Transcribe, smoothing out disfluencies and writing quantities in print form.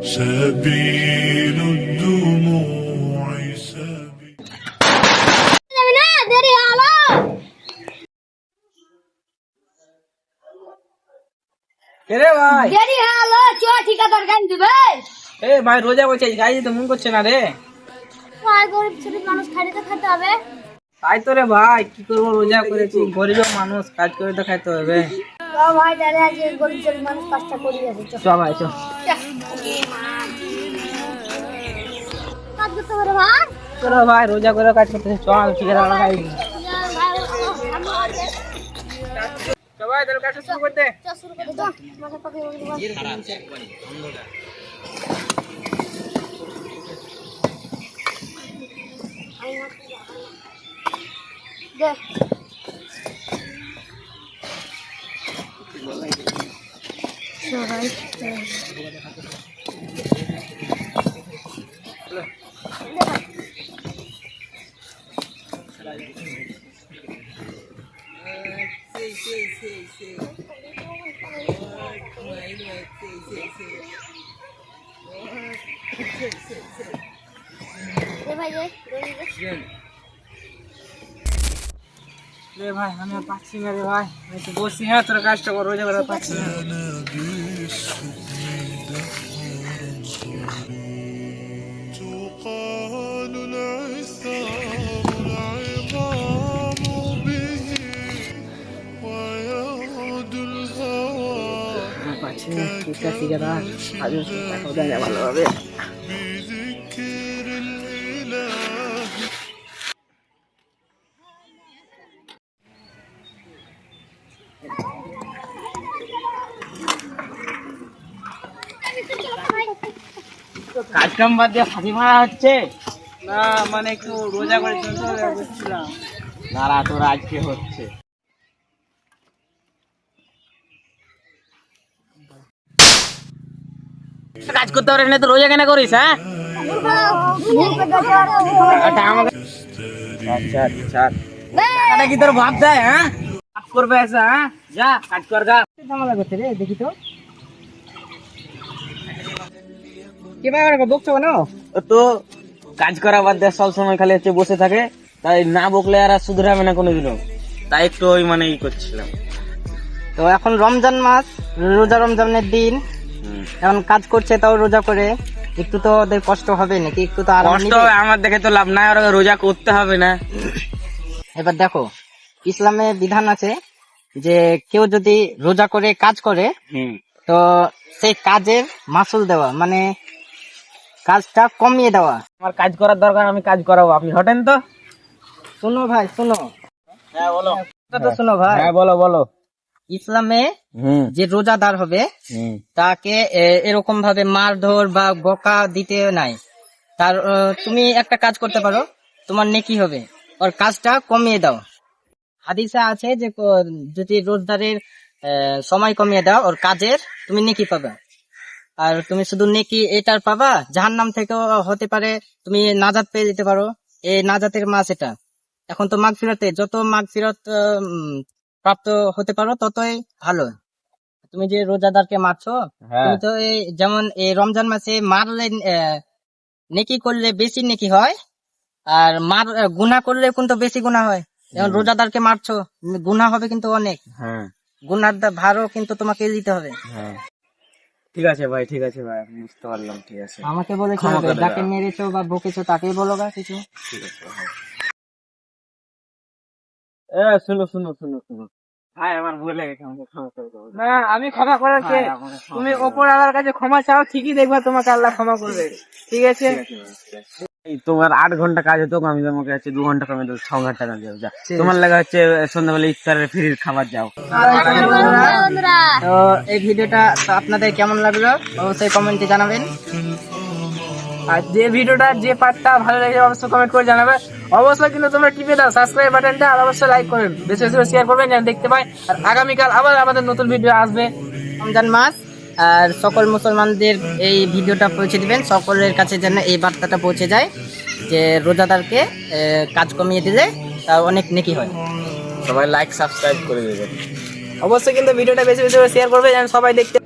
سبيل الدموع سبيل রে ভাই দেরি হলো চ ঠিকাদার গান দিবে এ ভাই রোজা বলছে গাড়ি তো মন করছে না রে ভাই গরিব ছোট মানুষ খাইতে খেতে হবে তাই তো রে ভাই কি করবো রোজা করেছি গরিব মানুষ কাজ করে তো খাইতে হবে তো ভাই তাহলে আজ গরিব ছোট মানুষ কষ্ট করি আছে চ ভাই চ কাজ করতে পারে ভাই তোরা ভাই রোজা করে কাজ করতেছে চল ঠিক আছে আমরা খাই সবাই তাহলে কাজ শুরু করতে শুরু করে দাও মাথা পাকে দে সবাই রে ভাই আমি আর পাচ্ছি না রে ভাই আমি তো বসছি হ্যাঁ তোরা কাজটা কর রোজা করে পাচ্ছি না تقال العثام العظام به ويعود الهوى আমি পাচ্ছি না ঠিক আছে দাদা আজ কথা জানা ভালো হবে بذكر الإله কাজ কাম বাদ দিয়ে ফাঁসি মারা হচ্ছে না মানে একটু রোজা করে বুঝছিলাম না তোর আজকে হচ্ছে কাজ করতে পারিস না তো রোজা কেন করিস হ্যাঁ আচ্ছা আচ্ছা এটা কি তোর ভাব দেয় হ্যাঁ কাজ করবে এসা হ্যাঁ যা কাজ কর গা ঝামেলা করতে রে দেখি তো কি ব্যাপার বকছো কেন তো কাজ করা বাদ দিয়ে সব সময় খালি হচ্ছে বসে থাকে তাই না বকলে আর শুধরাবে না কোনোদিনও তাই একটু ওই মানে ই করছিলাম তো এখন রমজান মাস রোজা রমজানের দিন এখন কাজ করছে তাও রোজা করে একটু তো ওদের কষ্ট হবে নাকি একটু তো আরাম কষ্ট নিবে। হবে আমার দেখে তো লাভ নাই আর রোজা করতে হবে না এবার দেখো ইসলামে বিধান আছে যে কেউ যদি রোজা করে কাজ করে তো সেই কাজের মাসুল দেওয়া মানে কাজটা কমিয়ে দেওয়া। আমার কাজ করার দরকার আমি কাজ করাবো আপনি হটেন তো শোনো ভাই শোনো হ্যাঁ বলো তো শোনো ভাই হ্যাঁ বলো বলো ইসলামে যে রোজাদার হবে তাকে এরকম ভাবে মারধর বা বকা দিতে নাই তার তুমি একটা কাজ করতে পারো তোমার নেকি হবে ওর কাজটা কমিয়ে দাও হাদিসে আছে যে যদি রোজদারের সময় কমিয়ে দাও ওর কাজের তুমি নেকি পাবা আর তুমি শুধু নেকি এটার পাবা জাহান্নাম থেকেও হতে পারে তুমি নাজাত পেয়ে যেতে পারো এই নাজাতের মাস এটা এখন তো মাগফিরাতে যত মাগফিরাত প্রাপ্ত হতে পারো ততই ভালো তুমি যে রোজাদারকে মারছো তুমি তো এই যেমন এই রমজান মাসে মারলে নেকি করলে বেশি নেকি হয় আর গুনাহ করলে কিন্তু বেশি গুনাহ হয় যেমন রোজাদারকে মারছো গুনাহ হবে কিন্তু অনেক গুনার ভারও কিন্তু তোমাকে দিতে হবে ঠিক আছে ভাই আমি বুঝতে পারলাম ঠিক আছে আমাকে বলে কি ক্ষমা হবে করে দাও। যাকে মেরেছো বা বকেছো তাকেই বলো গা কিছু ঠিক আছে শুনো শুনো শুনো শুনো ভাই আমার ভুলে গেছে আমাকে ক্ষমা করে দাও না আমি ক্ষমা করার কে তুমি ওপর আল্লাহর কাছে ক্ষমা চাও ঠিকই দেখবা তোমাকে আল্লাহ ক্ষমা করবে ঠিক আছে তোমার 8 ঘন্টা কাজ হতো আমি তোমাকে হচ্ছে 2 ঘন্টা কমে দেবো 6 ঘন্টা কাজ যাও যা তোমার লাগা হচ্ছে সন্ধ্যাবেলা ইফতারের ফ্রির খাবার যাও তো এই ভিডিওটা তো আপনাদের কেমন লাগলো অবশ্যই কমেন্টে জানাবেন আর যে ভিডিওটা যে পার্টটা ভালো লাগে অবশ্যই কমেন্ট করে জানাবে অবশ্যই কিন্তু তোমরা টিপে দাও সাবস্ক্রাইব বাটনটা আর অবশ্যই লাইক করবেন বেশি বেশি শেয়ার করবেন যেন দেখতে পাই আর আগামীকাল আবার আমাদের নতুন ভিডিও আসবে রমজান মাস আর সকল মুসলমানদের এই ভিডিওটা পৌঁছে দিবেন সকলের কাছে যেন এই বার্তাটা পৌঁছে যায় যে রোজাদারকে কাজ কমিয়ে দিলে তা অনেক নেকি হয় সবাই লাইক সাবস্ক্রাইব করে দেবেন অবশ্যই কিন্তু ভিডিওটা বেশি বেশি শেয়ার করবে যেন সবাই দেখতে